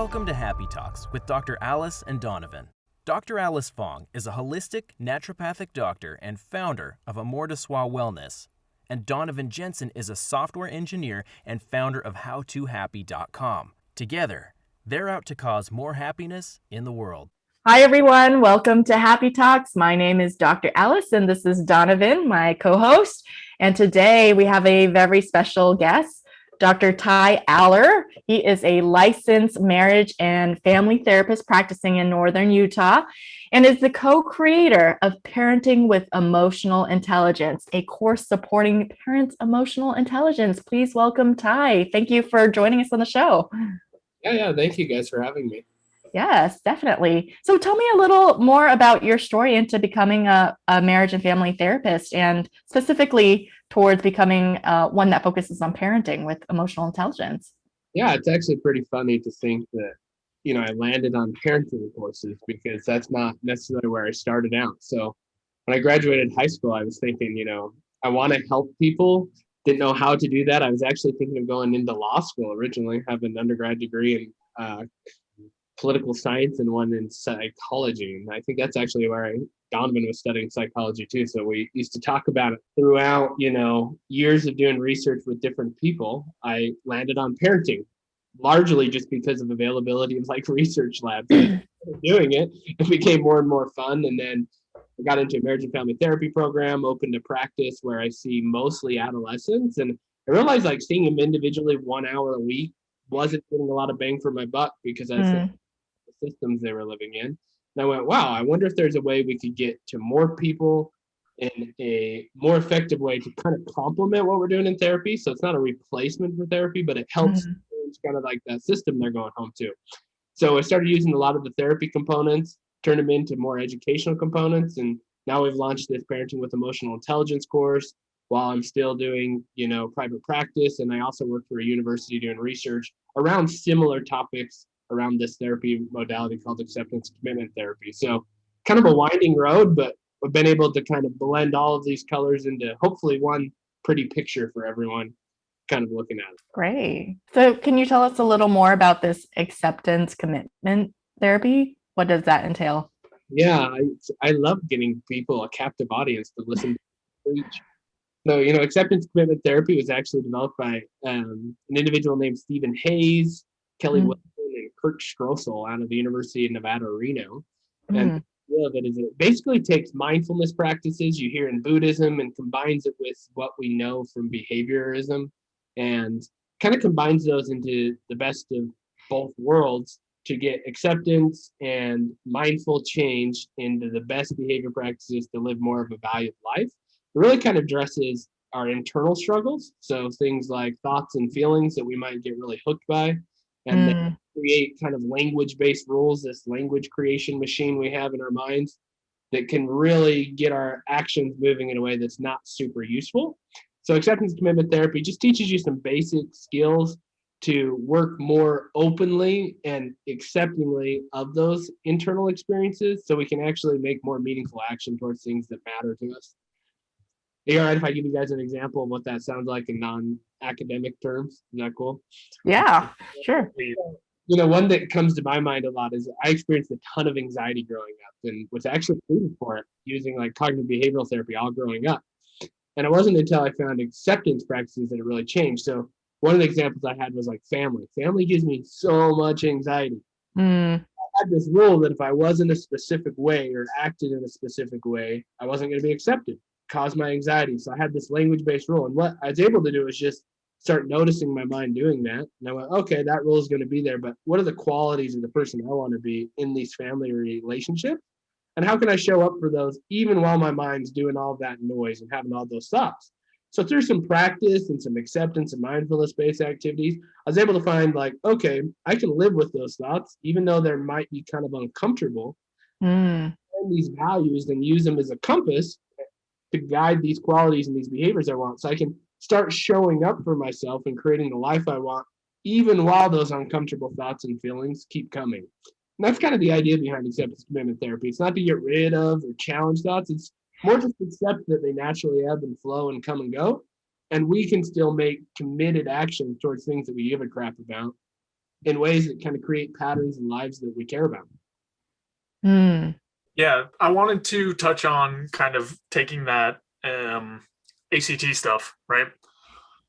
Welcome to Happy Talks with Dr. Alice and Donovan. Dr. Alice Fong is a holistic naturopathic doctor and founder of Amour de Soi Wellness, and Donovon Jenson is a software engineer and founder of HowToHappy.com. Together, they're out to cause more happiness in the world. Hi, everyone. Welcome to Happy Talks. My name is Dr. Alice, and this is Donovan, my co-host. And today we have a very special guest, Dr. Ty Aller. He is a licensed marriage and family therapist practicing in Northern Utah and is the co-creator of Parenting with Emotional Intelligence, a course supporting parents' emotional intelligence. Please welcome Ty. Thank you for joining us on the show. Yeah. Thank you guys for having me. Yes, definitely. So tell me a little more about your story into becoming a marriage and family therapist, and specifically towards becoming one that focuses on parenting with emotional intelligence. Yeah, it's actually pretty funny to think that, I landed on parenting courses because that's not necessarily where I started out. So when I graduated high school, I was thinking, I want to help people. Didn't know how to do that. I was actually thinking of going into law school originally, have an undergrad degree in political science and one in psychology. And I think that's actually where Donovan was studying psychology too. So we used to talk about it throughout, years of doing research with different people. I landed on parenting, largely just because of availability of research labs. Doing it became more and more fun. And then I got into a marriage and family therapy program, opened a practice where I see mostly adolescents. And I realized seeing them individually 1 hour a week wasn't getting a lot of bang for my buck because I said the systems they were living in. And I went, wow, I wonder if there's a way we could get to more people in a more effective way to kind of complement what we're doing in therapy. So it's not a replacement for therapy, but it helps change kind of that system they're going home to. So I started using a lot of the therapy components, turned them into more educational components. And now we've launched this Parenting with Emotional Intelligence course while I'm still doing, private practice. And I also work for a university doing research around similar topics around this therapy modality called acceptance commitment therapy. So kind of a winding road, but we've been able to kind of blend all of these colors into hopefully one pretty picture for everyone kind of looking at it. Great. So can you tell us a little more about this acceptance commitment therapy? What does that entail? Yeah, I love getting people, a captive audience, to listen to preach. So, acceptance commitment therapy was actually developed by an individual named Stephen Hayes, Kelly Wilson, and Kurt Stroessel out of the University of Nevada, Reno. And the idea of it is it basically takes mindfulness practices you hear in Buddhism and combines it with what we know from behaviorism and kind of combines those into the best of both worlds to get acceptance and mindful change into the best behavior practices to live more of a valued life. It really kind of addresses our internal struggles. So things like thoughts and feelings that we might get really hooked by, and then create kind of language-based rules, this language creation machine we have in our minds that can really get our actions moving in a way that's not super useful. So acceptance commitment therapy just teaches you some basic skills to work more openly and acceptingly of those internal experiences so we can actually make more meaningful action towards things that matter to us. Are you all right if I give you guys an example of what that sounds like in non-academic terms? Is that cool? Yeah, sure. One that comes to my mind a lot is I experienced a ton of anxiety growing up and was actually treated for it using cognitive behavioral therapy all growing up. And it wasn't until I found acceptance practices that it really changed. So one of the examples I had was family. Family gives me so much anxiety. I had this rule that if I wasn't a specific way or acted in a specific way, I wasn't going to be accepted. Caused my anxiety. So I had this language-based rule. And what I was able to do is just start noticing my mind doing that. And I went, okay, that rule is going to be there, but what are the qualities of the person I want to be in these family relationships? And how can I show up for those even while my mind's doing all that noise and having all those thoughts? So through some practice and some acceptance and mindfulness-based activities, I was able to find okay, I can live with those thoughts, even though they might be kind of uncomfortable. And these values and use them as a compass to guide these qualities and these behaviors I want. So I can start showing up for myself and creating the life I want, even while those uncomfortable thoughts and feelings keep coming. And that's kind of the idea behind acceptance commitment therapy. It's not to get rid of or challenge thoughts. It's more just accept that they naturally ebb and flow and come and go. And we can still make committed actions towards things that we give a crap about in ways that kind of create patterns in lives that we care about. Yeah, I wanted to touch on kind of taking that ACT stuff, right?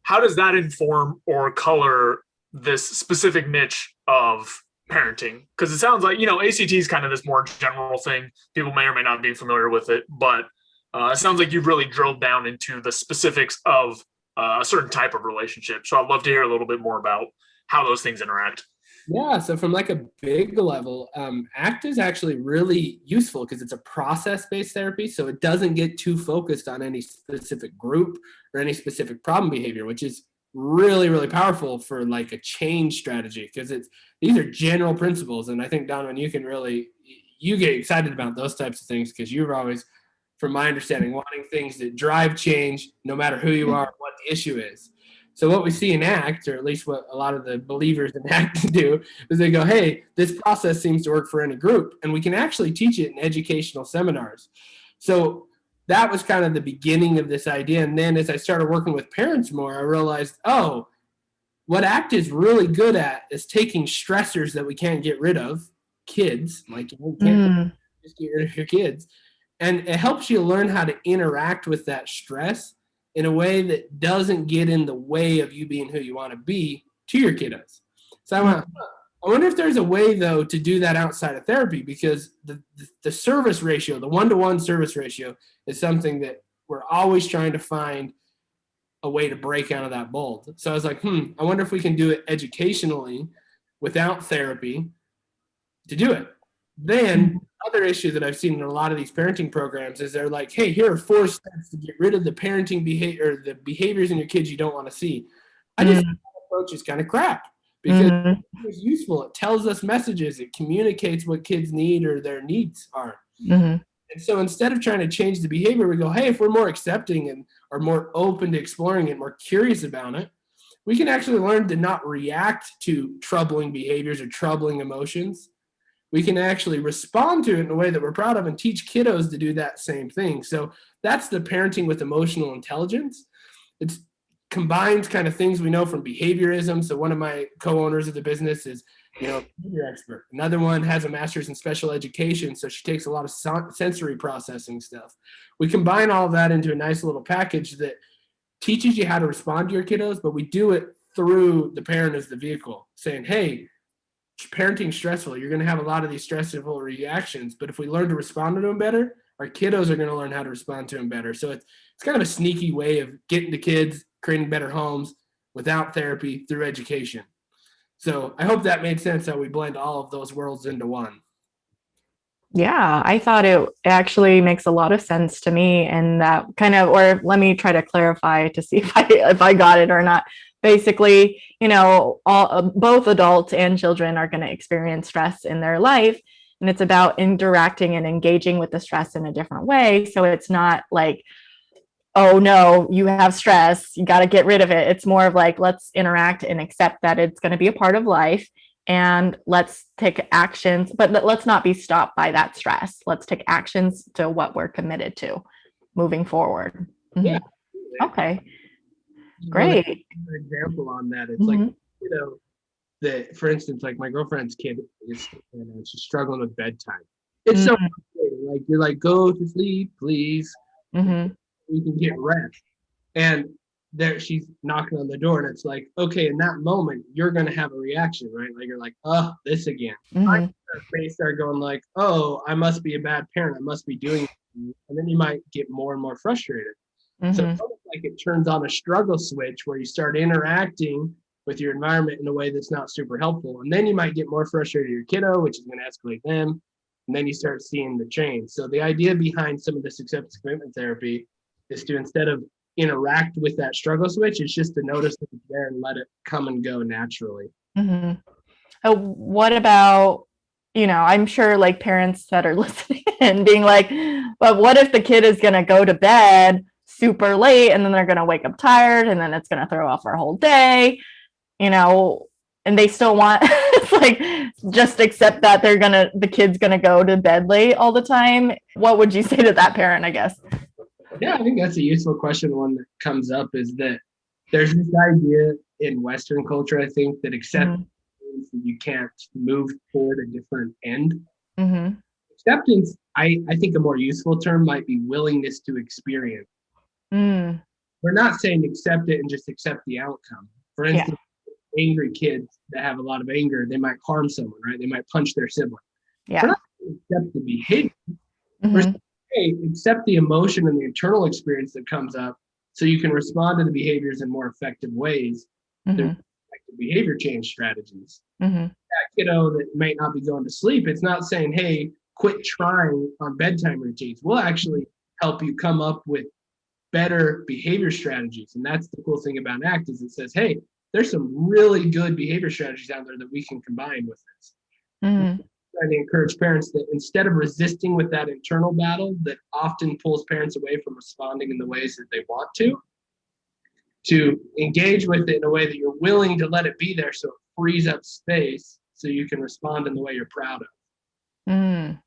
How does that inform or color this specific niche of parenting? Because it sounds like, ACT is kind of this more general thing. People may or may not be familiar with it, but it sounds like you've really drilled down into the specifics of a certain type of relationship. So I'd love to hear a little bit more about how those things interact. Yeah, so from like a big level, ACT is actually really useful because it's a process-based therapy, so it doesn't get too focused on any specific group or any specific problem behavior, which is really, really powerful for like a change strategy because these are general principles. And I think, Donovan, you get excited about those types of things because you're always, from my understanding, wanting things that drive change no matter who you are, what the issue is. So what we see in ACT, or at least what a lot of the believers in ACT do, is they go, hey, this process seems to work for any group, and we can actually teach it in educational seminars. So that was kind of the beginning of this idea. And then as I started working with parents more, I realized, oh, what ACT is really good at is taking stressors that we can't get rid of, kids, like you can't just get rid of your kids, and it helps you learn how to interact with that stress in a way that doesn't get in the way of you being who you want to be to your kiddos. So I wonder if there's a way, though, to do that outside of therapy, because the service ratio, the one-to-one service ratio, is something that we're always trying to find a way to break out of that mold. So I was like, I wonder if we can do it educationally without therapy to do it. Then other issue that I've seen in a lot of these parenting programs is they're like, hey, here are 4 steps to get rid of the parenting behavior, or the behaviors in your kids you don't want to see. I just think that approach is kind of crap because it's useful. It tells us messages. It communicates what kids need or their needs are. And so instead of trying to change the behavior, we go, hey, if we're more accepting and are more open to exploring it, more curious about it, we can actually learn to not react to troubling behaviors or troubling emotions. We can actually respond to it in a way that we're proud of and teach kiddos to do that same thing. So that's the parenting with emotional intelligence. It combines kind of things we know from behaviorism. So one of my co-owners of the business is, behavior expert. Another one has a master's in special education, so she takes a lot of sensory processing stuff. We combine all of that into a nice little package that teaches you how to respond to your kiddos, but we do it through the parent as the vehicle, saying, hey, parenting stressful. You're going to have a lot of these stressful reactions, but if we learn to respond to them better, our kiddos are going to learn how to respond to them better. So it's kind of a sneaky way of getting to kids, creating better homes without therapy through education. So I hope that made sense, how we blend all of those worlds into one. Yeah, I thought it actually makes a lot of sense to me, and that kind of, or let me try to clarify to see if I got it or not. Basically, both adults and children are going to experience stress in their life, and it's about interacting and engaging with the stress in a different way. So it's not like, oh no, you have stress, you got to get rid of it. It's more of like, let's interact and accept that it's going to be a part of life, and let's take actions, but let's not be stopped by that stress. Let's take actions to what we're committed to moving forward. Yeah. Okay. Great. An example on that. It's like, that, for instance, like my girlfriend's kid is she's struggling with bedtime. It's so frustrating. Like, you're like, go to sleep, please. You can get rest. And there she's knocking on the door, and it's like, okay, in that moment, you're going to have a reaction, right? Like, you're like, oh, this again. I may start going like, oh, I must be a bad parent. I must be doing it. And then you might get more and more frustrated. So it's almost like it turns on a struggle switch where you start interacting with your environment in a way that's not super helpful. And then you might get more frustrated with your kiddo, which is going to escalate them. And then you start seeing the change. So the idea behind some of this acceptance commitment therapy is to, instead of interact with that struggle switch, it's just to notice that it's there and let it come and go naturally. What about, I'm sure like parents that are listening and being like, but what if the kid is going to go to bed super late and then they're going to wake up tired and then it's going to throw off our whole day, and they still want it's like, just accept that the kid's going to go to bed late all the time. What would you say to that parent, I guess? Yeah, I think that's a useful question. One that comes up is that there's this idea in Western culture, I think, that acceptance means that you can't move toward a different end. Mm-hmm. Acceptance, I think a more useful term might be willingness to experience. Mm. We're not saying accept it and just accept the outcome. For instance, angry kids that have a lot of anger, they might harm someone, right? They might punch their sibling. We're Yeah. not going to accept the behavior. We're Mm-hmm. saying, hey, accept the emotion and the internal experience that comes up so you can respond to the behaviors in more effective ways. Mm-hmm. There's effective behavior change strategies. Mm-hmm. That kiddo that might not be going to sleep, it's not saying, hey, quit trying on bedtime routines. We'll actually help you come up with better behavior strategies. And that's the cool thing about ACT is it says, hey, there's some really good behavior strategies out there that we can combine with this. Mm-hmm. Trying to encourage parents that instead of resisting with that internal battle that often pulls parents away from responding in the ways that they want to engage with it in a way that you're willing to let it be there so it frees up space so you can respond in the way you're proud of. Mm.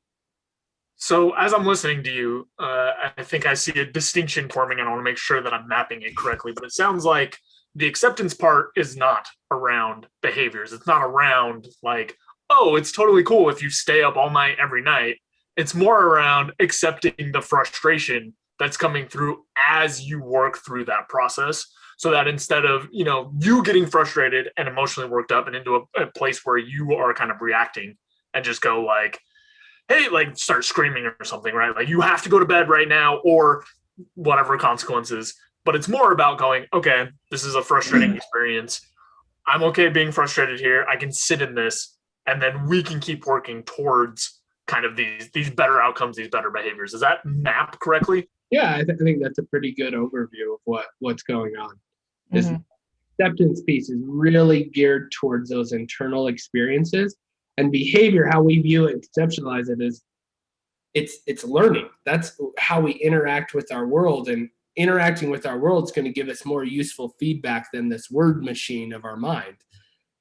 So as I'm listening to you, I think I see a distinction forming, and I want to make sure that I'm mapping it correctly. But it sounds like the acceptance part is not around behaviors. It's not around like, oh, it's totally cool if you stay up all night every night. It's more around accepting the frustration that's coming through as you work through that process. So that instead of, you getting frustrated and emotionally worked up and into a place where you are kind of reacting and just go like, hey, like start screaming or something, right? Like you have to go to bed right now or whatever consequences. But it's more about going, okay, this is a frustrating experience. I'm okay being frustrated here. I can sit in this, and then we can keep working towards kind of these better outcomes, these better behaviors. Is that mapped correctly? Yeah, I think that's a pretty good overview of what's going on. This Mm-hmm. acceptance piece is really geared towards those internal experiences. And behavior, how we view it, conceptualize it, is it's learning. That's how we interact with our world, and interacting with our world is going to give us more useful feedback than this word machine of our mind.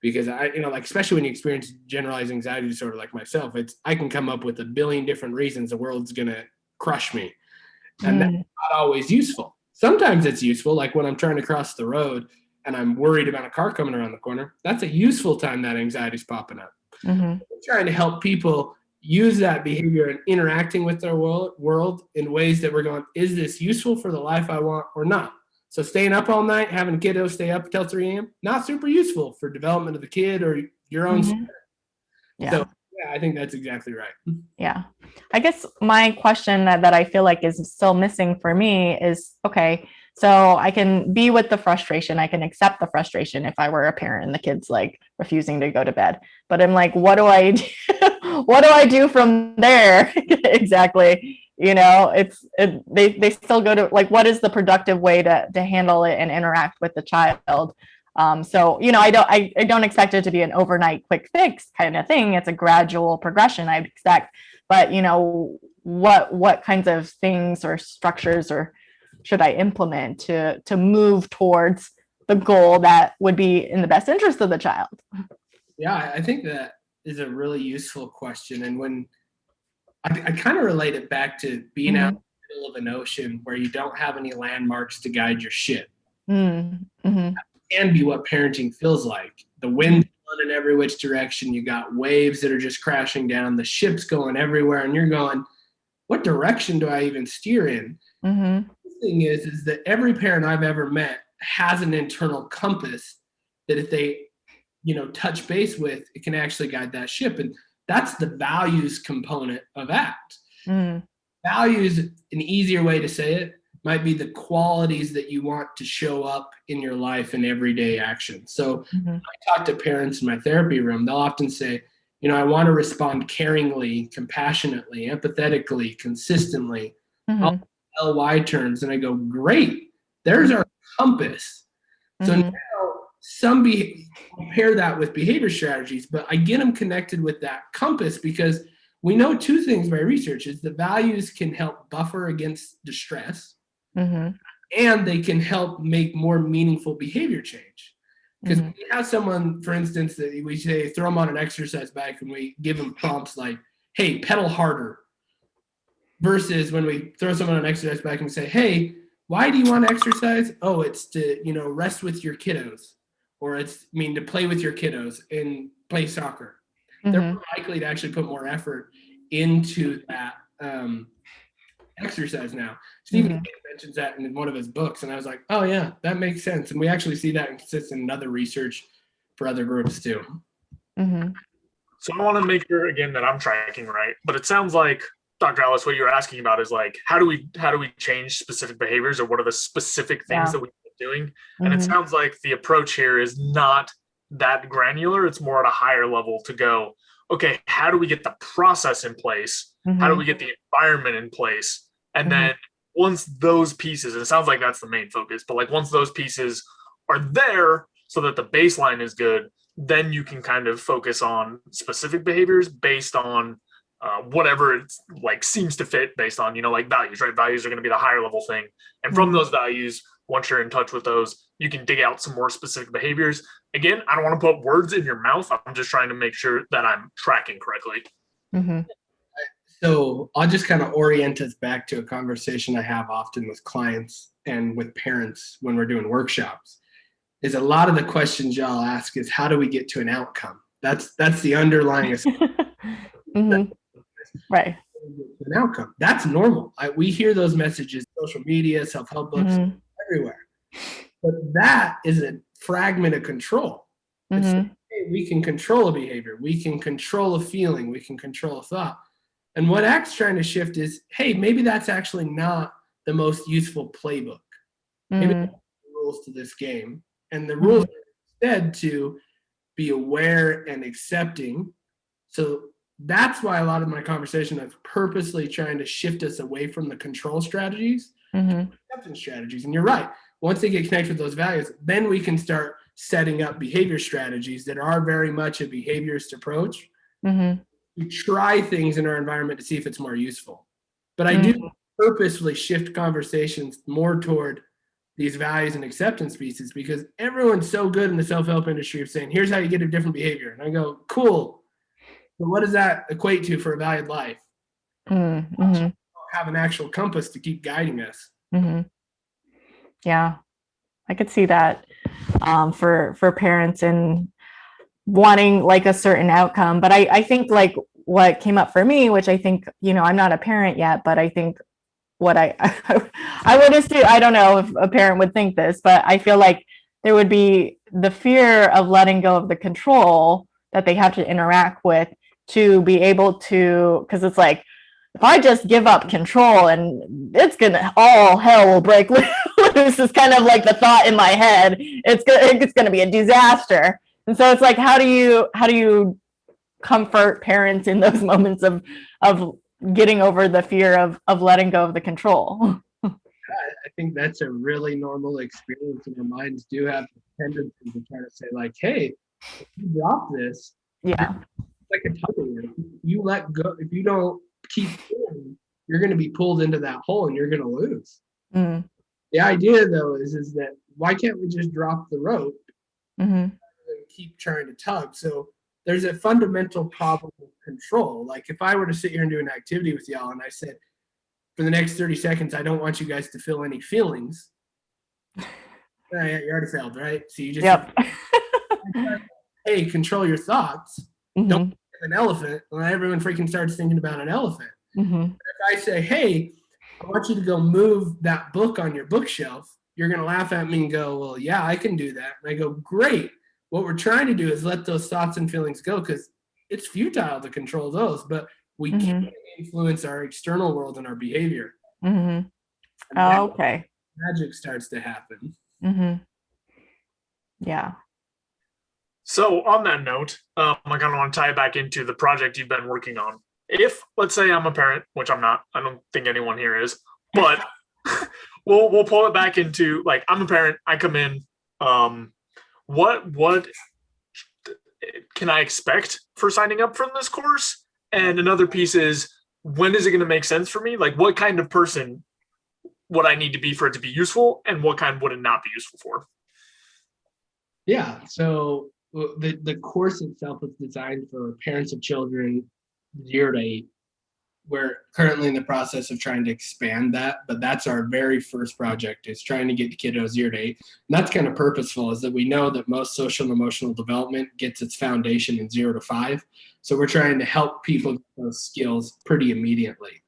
Because like especially when you experience generalized anxiety disorder like myself, I can come up with a billion different reasons the world's going to crush me, and that's not always useful. Sometimes it's useful, like when I'm trying to cross the road and I'm worried about a car coming around the corner. That's a useful time that anxiety's popping up. Mm-hmm. We're trying to help people use that behavior and interacting with their world in ways that we're going, is this useful for the life I want or not? So staying up all night, having a kiddo stay up until 3 a.m., not super useful for development of the kid or your own. Mm-hmm. Yeah. So yeah, I think that's exactly right. Yeah. I guess my question that I feel like is still missing for me is, okay, so I can be with the frustration. I can accept the frustration if I were a parent and the kid's like refusing to go to bed. But I'm like, what do I do? What do I do from there? Exactly. They still go to like, what is the productive way to handle it and interact with the child? So, I don't expect it to be an overnight quick fix kind of thing. It's a gradual progression I'd expect, but what kinds of things or structures or should I implement to move towards the goal that would be in the best interest of the child? Yeah, I think that is a really useful question. And when I kind of relate it back to being out in the middle of an ocean where you don't have any landmarks to guide your ship. Mm-hmm. Can be what parenting feels like. The wind's blowing in every which direction. You got waves that are just crashing down. The ship's going everywhere, and you're going, what direction do I even steer in? Mm-hmm. The thing is that every parent I've ever met has an internal compass that if they, touch base with, it can actually guide that ship. And that's the values component of ACT. Mm. Values, an easier way to say it, might be the qualities that you want to show up in your life in everyday action. So I talk to parents in my therapy room. They'll often say, I want to respond caringly, compassionately, empathetically, consistently, all LY terms. And I go, great, there's our compass. So now pair that with behavior strategies, but I get them connected with that compass because we know two things by research is the values can help buffer against distress. Mm-hmm. And they can help make more meaningful behavior change. Because we have someone, for instance, that we say throw them on an exercise bike and we give them prompts like, hey, pedal harder. Versus when we throw someone on an exercise bike and we say, hey, why do you want to exercise? Oh, it's to, rest with your kiddos. or to play with your kiddos and play soccer. They're more likely to actually put more effort into that exercise now. Stephen King mentions that in one of his books, and I was like, oh yeah, that makes sense. And we actually see that consistent in other research for other groups too. So I want to make sure again that I'm tracking right, but it sounds like, Dr. Alice, what you're asking about is like, how do we change specific behaviors, or what are the specific things that we've been doing? And it sounds like the approach here is not that granular. It's more at a higher level to go, okay, how do we get the process in place? How do we get the environment in place? And then once those pieces, and it sounds like that's the main focus, but like once those pieces are there so that the baseline is good, then you can kind of focus on specific behaviors based on whatever it's like seems to fit based on, like values, right? Values are going to be the higher level thing. And from those values, once you're in touch with those, you can dig out some more specific behaviors. Again, I don't want to put words in your mouth. I'm just trying to make sure that I'm tracking correctly. So I'll just kind of orient us back to a conversation I have often with clients and with parents when we're doing workshops. Is a lot of the questions y'all ask is, how do we get to an outcome? That's the underlying right. An outcome. That's normal. We hear those messages, social media, self-help books, everywhere. But that is a fragment of control. It's hey, we can control a behavior. We can control a feeling. We can control a thought. And what ACT's trying to shift is, hey, maybe that's actually not the most useful playbook. Maybe that's the rules to this game. And the rules are instead to be aware and accepting. So that's why a lot of my conversation is purposely trying to shift us away from the control strategies to acceptance strategies. And you're right. Once they get connected with those values, then we can start setting up behavior strategies that are very much a behaviorist approach. We try things in our environment to see if it's more useful. But I do purposefully shift conversations more toward these values and acceptance pieces, because everyone's so good in the self-help industry of saying, here's how you get a different behavior. And I go, cool. But what does that equate to for a valued life? Have an actual compass to keep guiding us. Yeah, I could see that for parents and wanting like a certain outcome. But I think like what came up for me, which I think, I'm not a parent yet, but I think what I would assume, I don't know if a parent would think this, but I feel like there would be the fear of letting go of the control that they have to interact with to be able to, because it's like, if I just give up control and all hell will break loose. Is kind of like the thought in my head. It's gonna be a disaster. And so it's like, how do you comfort parents in those moments of getting over the fear of letting go of the control? I think that's a really normal experience, and our minds do have the tendency to try to say like, hey, if you drop this, yeah, like a tug. You let go, if you don't keep going, you're going to be pulled into that hole and you're going to lose. The idea though is that why can't we just drop the rope and keep trying to tug? So there's a fundamental problem with control. Like if I were to sit here and do an activity with y'all and I said, for the next 30 seconds, I don't want you guys to feel any feelings. You already failed, right? So you just hey, control your thoughts. Don't an elephant. Well, everyone freaking starts thinking about an elephant. If I say, hey, I want you to go move that book on your bookshelf, you're going to laugh at me and go, well, yeah, I can do that. And I go, great. What we're trying to do is let those thoughts and feelings go, because it's futile to control those, but we can influence our external world and our behavior. Okay. Magic starts to happen. Yeah. So on that note, I kind of want to tie it back into the project you've been working on. If, let's say I'm a parent, which I'm not, I don't think anyone here is, but we'll pull it back into like, I'm a parent, I come in, what can I expect for signing up for this course? And another piece is, when is it going to make sense for me? Like, what kind of person would I need to be for it to be useful, and what kind would it not be useful for? Yeah, so the course itself is designed for parents of children 0 to 8. we're currently in the process of trying to expand that, but that's our very first project, is trying to get kiddos 0 to 8. And that's kind of purposeful, is that we know that most social and emotional development gets its foundation in 0 to 5. So we're trying to help people get those skills pretty immediately.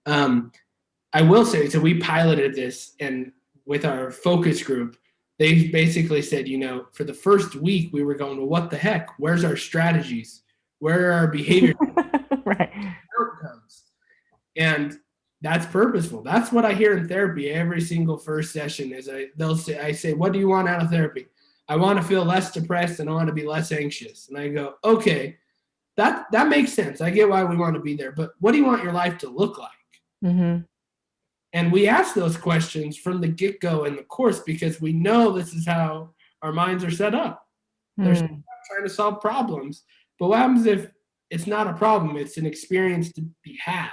I will say, so we piloted this, and with our focus group, they basically said, for the first week we were going, well, what the heck? Where's our strategies? Where are our behavior Right. outcomes? And that's purposeful. That's what I hear in therapy every single first session is I say, what do you want out of therapy? I want to feel less depressed and I want to be less anxious. And I go, okay, that makes sense. I get why we want to be there, but what do you want your life to look like? Mm-hmm. And we ask those questions from the get-go in the course because we know this is how our minds are set up. They're trying to solve problems. But what happens if it's not a problem? It's an experience to be had.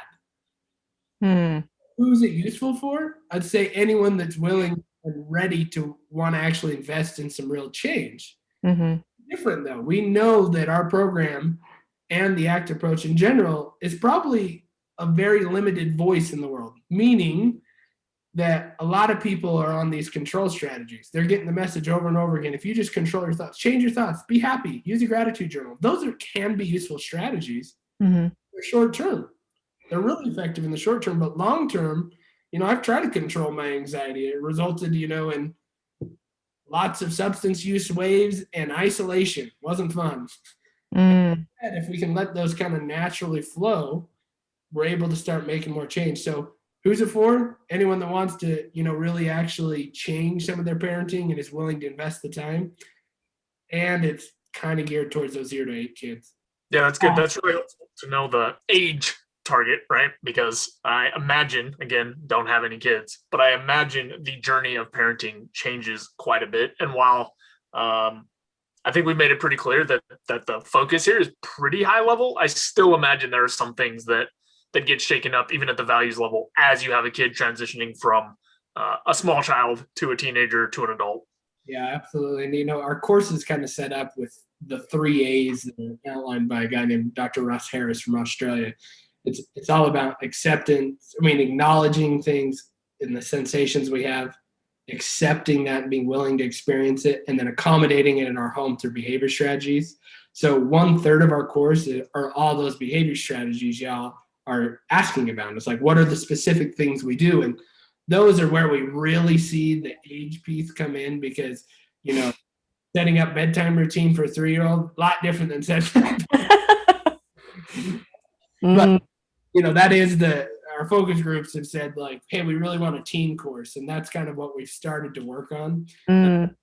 Who's it useful for? I'd say anyone that's willing and ready to want to actually invest in some real change. Different, though. We know that our program and the ACT approach in general is probably a very limited voice in the world, meaning that a lot of people are on these control strategies. They're getting the message over and over again. If you just control your thoughts, change your thoughts, be happy, use a gratitude journal. Those can be useful strategies. They're short term. They're really effective in the short term, but long term, I've tried to control my anxiety. It resulted, in lots of substance use waves and isolation. Wasn't fun. And if we can let those kind of naturally flow, we're able to start making more change. So who's it for? Anyone that wants to, really actually change some of their parenting and is willing to invest the time. And it's kind of geared towards those 0 to 8 kids. Yeah, that's good. That's really helpful to know the age target, right? Because I imagine, again, don't have any kids, but I imagine the journey of parenting changes quite a bit. And while I think we made it pretty clear that the focus here is pretty high level, I still imagine there are some things that get shaken up even at the values level as you have a kid transitioning from a small child to a teenager to an adult. Yeah, absolutely. And, our course is kind of set up with the 3 A's that are outlined by a guy named Dr. Russ Harris from Australia. It's all about acceptance. Acknowledging things and the sensations we have, accepting that and being willing to experience it, and then accommodating it in our home through behavior strategies. So 1/3 of our course are all those behavior strategies y'all are asking about. It's like, what are the specific things we do? And those are where we really see the age piece come in because, setting up bedtime routine for a 3-year-old, a lot different than setting. But, that is our focus groups have said like, hey, we really want a teen course. And that's kind of what we've started to work on. And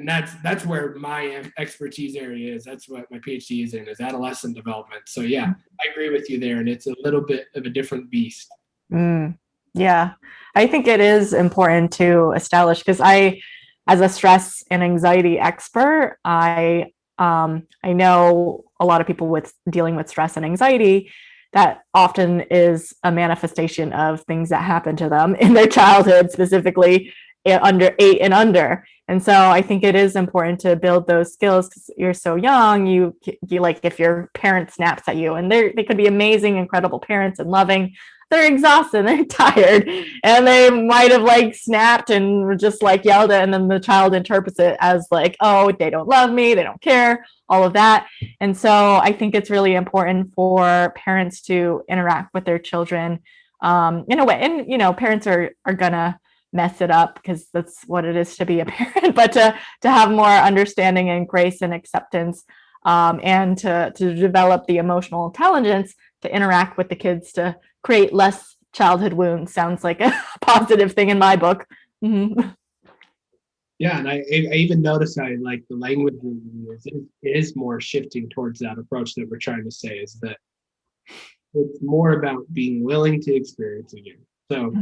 that's where my expertise area is. That's what my PhD is in, is adolescent development. So yeah, I agree with you there. And it's a little bit of a different beast. Yeah, I think it is important to establish, because as a stress and anxiety expert, I know a lot of people dealing with stress and anxiety, that often is a manifestation of things that happen to them in their childhood, specifically under 8 and under. And so I think it is important to build those skills because you're so young. You like, if your parent snaps at you, and they could be amazing, incredible parents and loving, they're exhausted, they're tired, and they might have snapped and just yelled at, and then the child interprets it as oh, they don't love me, they don't care, all of that. And so I think it's really important for parents to interact with their children in a way. And, parents are gonna mess it up because that's what it is to be a parent, but to have more understanding and grace and acceptance, and to develop the emotional intelligence to interact with the kids to create less childhood wounds sounds like a positive thing in my book. Yeah, and I even notice the language is more shifting towards that approach that we're trying to say, is that it's more about being willing to experience again. So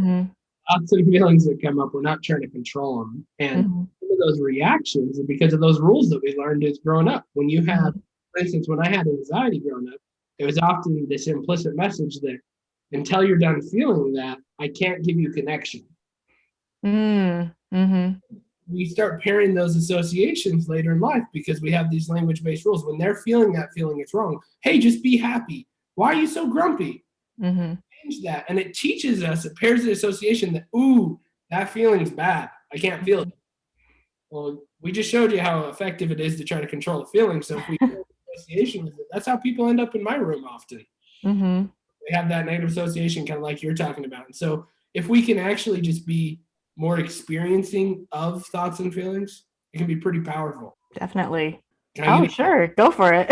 lots of feelings that come up, we're not trying to control them. And some of those reactions are because of those rules that we learned as growing up. When you have, for instance, when I had anxiety growing up, it was often this implicit message that until you're done feeling that, I can't give you connection. We start pairing those associations later in life because we have these language-based rules. When they're feeling that feeling, it's wrong. Hey, just be happy. Why are you so grumpy? Mm-hmm. Change that. And it teaches us, it pairs the association that, ooh, that feeling's bad. I can't feel it. Well, we just showed you how effective it is to try to control the feeling. So if we have association with it, that's how people end up in my room often. Mm-hmm. They have that negative association, kind of like you're talking about. And so if we can actually just be more experiencing of thoughts and feelings, it can be pretty powerful. Definitely. Can I Oh, give sure. Go for it.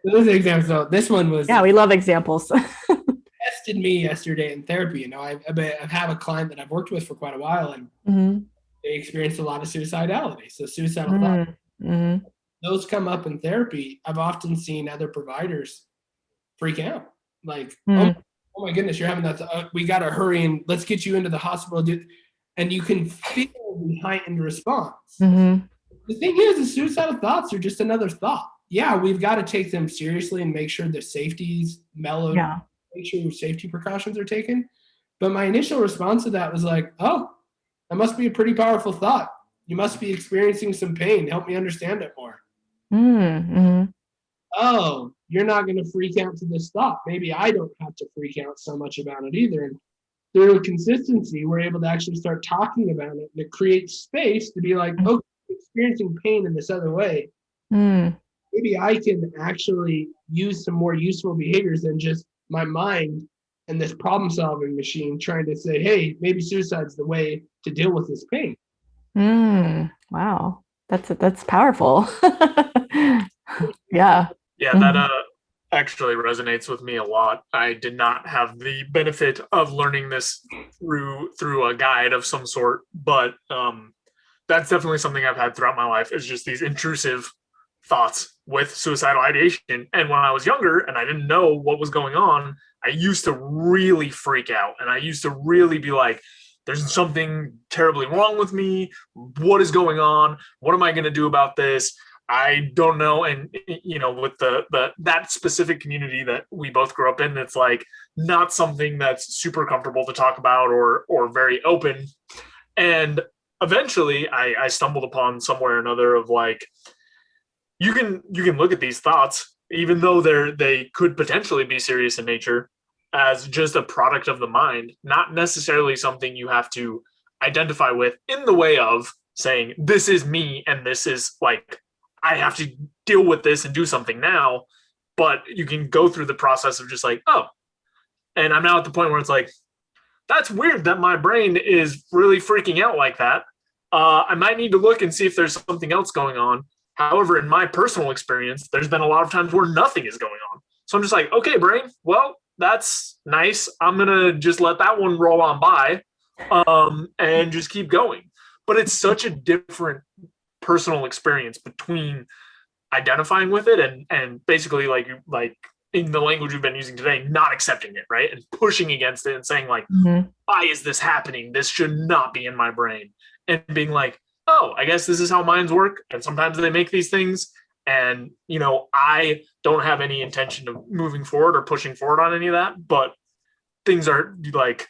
you this example? So this one was Yeah, we love examples. tested me yesterday in therapy. You know, I have a client that I've worked with for quite a while, and Mm-hmm. they experienced a lot of suicidality. So suicidal thoughts, Mm-hmm. those come up in therapy. I've often seen other providers freak out. Like, oh my goodness, you're having that. We got to hurry and let's get you into the hospital. And you can feel the heightened response. Mm-hmm. The thing is, the suicidal thoughts are just another thought. Yeah, we've got to take them seriously and make sure the safety's mellowed, Yeah. make sure safety precautions are taken. But my initial response to that was like, oh, that must be a pretty powerful thought. You must be experiencing some pain. Help me understand it more. Mm-hmm. Oh, you're not going to freak out to this thought. Maybe I don't have to freak out so much about it either. And through consistency, we're able to actually start talking about it, and it creates space to be like, oh, experiencing pain in this other way. Maybe I can actually use some more useful behaviors than just my mind and this problem solving machine trying to say, hey, maybe suicide's the way to deal with this pain. Wow. That's powerful. Yeah. Yeah, that actually resonates with me a lot. I did not have the benefit of learning this through a guide of some sort, but that's definitely something I've had throughout my life, is just these intrusive thoughts with suicidal ideation. And when I was younger and I didn't know what was going on, I used to really freak out, and I used to really be like, there's something terribly wrong with me. What is going on? What am I going to do about this? I don't know. And, you know, with that specific community that we both grew up in, it's like not something that's super comfortable to talk about or very open. And eventually I stumbled upon somewhere or another of like, you can look at these thoughts, even though they could potentially be serious in nature, as just a product of the mind, not necessarily something you have to identify with in the way of saying, this is me and this is like, I have to deal with this and do something now. But you can go through the process of just like, oh, and I'm now at the point where it's like, that's weird that my brain is really freaking out like that. I might need to look and see if there's something else going on. However, in my personal experience, there's been a lot of times where nothing is going on. So I'm just like, okay, brain, well, that's nice. I'm going to just let that one roll on by and just keep going. But it's such a different personal experience between identifying with it and basically like in the language we've been using today, not accepting it, right? And pushing against it and saying like, why is this happening? This should not be in my brain. And being like, oh, I guess this is how minds work. And sometimes they make these things. And, you know, I don't have any intention of moving forward or pushing forward on any of that, but things are like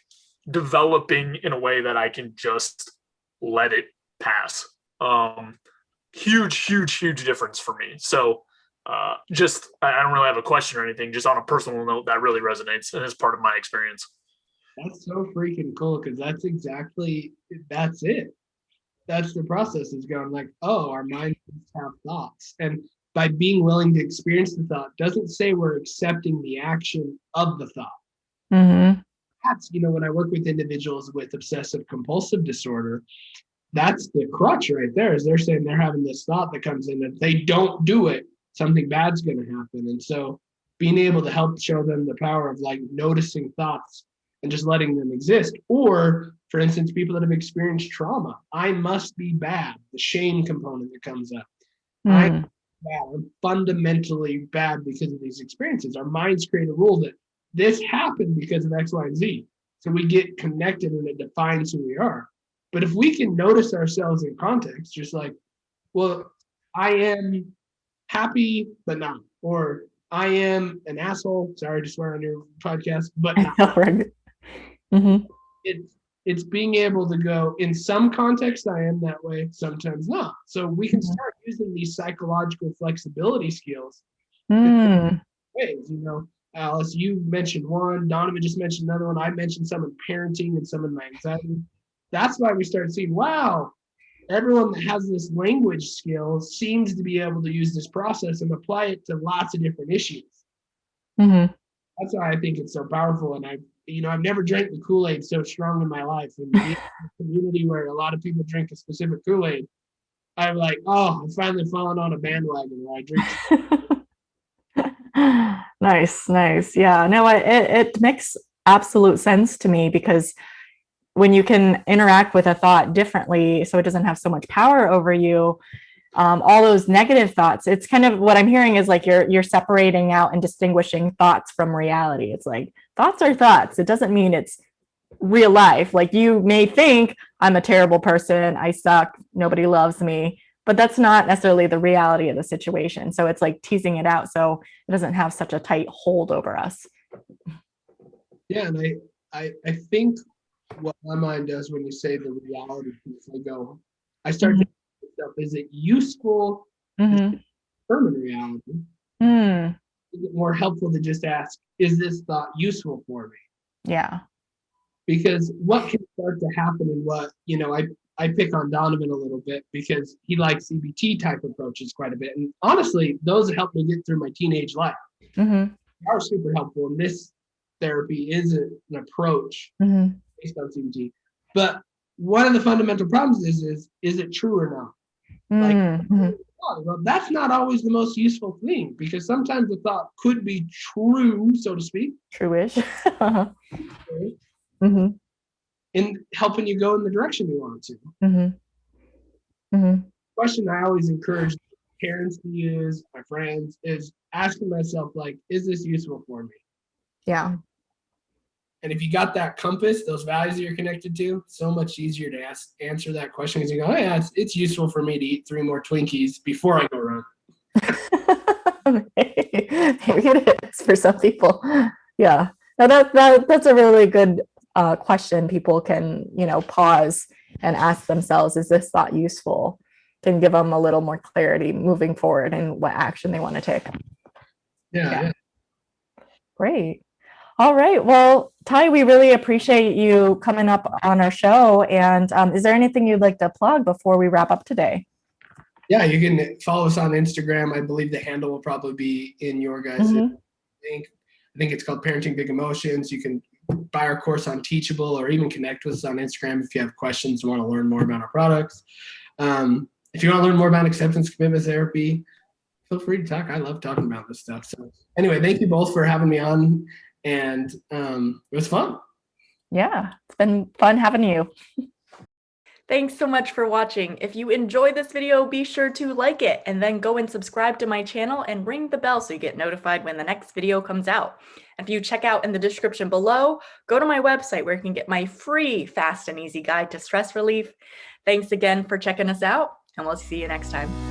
developing in a way that I can just let it pass. Huge difference for me. So I don't really have a question or anything, just on a personal note, that really resonates and is part of my experience. That's so freaking cool, because that's it. That's the process, is going like, oh, our minds have thoughts. And by being willing to experience the thought doesn't say we're accepting the action of the thought. That's, you know, when I work with individuals with obsessive compulsive disorder, that's the crutch right there, is they're saying they're having this thought that comes in, and if they don't do it, something bad's going to happen. And so being able to help show them the power of like noticing thoughts and just letting them exist. Or, for instance, people that have experienced trauma, I must be bad, the shame component that comes up. I'm bad. I'm fundamentally bad because of these experiences. Our minds create a rule that this happened because of X, Y, and Z. So we get connected and it defines who we are. But if we can notice ourselves in context, just like, well, I am happy, but not, or I am an asshole. Sorry to swear on your podcast, but not. It's being able to go, in some context, I am that way, sometimes not. So we can start using these psychological flexibility skills in ways. You know, Alice, you mentioned one. Donovan just mentioned another one. I mentioned some in parenting and some in my anxiety. That's why we started seeing, wow, everyone that has this language skill seems to be able to use this process and apply it to lots of different issues. Mm-hmm. That's why I think it's so powerful. And I've never drank the Kool-Aid so strong in my life. And being in a community where a lot of people drink a specific Kool-Aid, I'm like, oh, I'm finally falling on a bandwagon where I drink. Nice. Yeah, no, it makes absolute sense to me, because when you can interact with a thought differently, so it doesn't have so much power over you, all those negative thoughts, it's kind of what I'm hearing is like you're separating out and distinguishing thoughts from reality. It's like thoughts are thoughts. It doesn't mean it's real life. Like you may think I'm a terrible person, I suck, nobody loves me, but that's not necessarily the reality of the situation. So it's like teasing it out so it doesn't have such a tight hold over us. Yeah, and I think what my mind does when you say the reality piece, I start to think myself, is it useful to determine reality? Is it more helpful to just ask, is this thought useful for me? Yeah. Because what can start to happen, and what, I pick on Donovan a little bit because he likes CBT type approaches quite a bit. And honestly, those helped me get through my teenage life. They are super helpful. And this therapy is an approach based on CBT. But one of the fundamental problems is it true or not? Well, that's not always the most useful thing, because sometimes the thought could be true, so to speak. True-ish. In helping you go in the direction you want to. Question I always encourage parents to use, my friends, is asking myself, like, is this useful for me? Yeah. And if you got that compass, those values that you're connected to, so much easier to answer that question, because you go, oh yeah, it's useful for me to eat 3 more Twinkies before I go run. Maybe it is for some people. Yeah. Now that's a really good question. People can, pause and ask themselves, is this thought useful? Can give them a little more clarity moving forward and what action they want to take. Yeah. Great. All right. Well, Ty, we really appreciate you coming up on our show. And is there anything you'd like to plug before we wrap up today? Yeah, you can follow us on Instagram. I believe the handle will probably be in your guys' link. I think it's called Parenting Big Emotions. You can buy our course on Teachable, or even connect with us on Instagram if you have questions and want to learn more about our products. If you want to learn more about acceptance commitment therapy, feel free to talk. I love talking about this stuff. So anyway, thank you both for having me on, and it was fun. Yeah, it's been fun having you. Thanks so much for watching. If you enjoyed this video, be sure to like it and then go and subscribe to my channel and ring the bell so you get notified when the next video comes out. And if you check out in the description below, go to my website where you can get my free fast and easy guide to stress relief. Thanks again for checking us out, and we'll see you next time.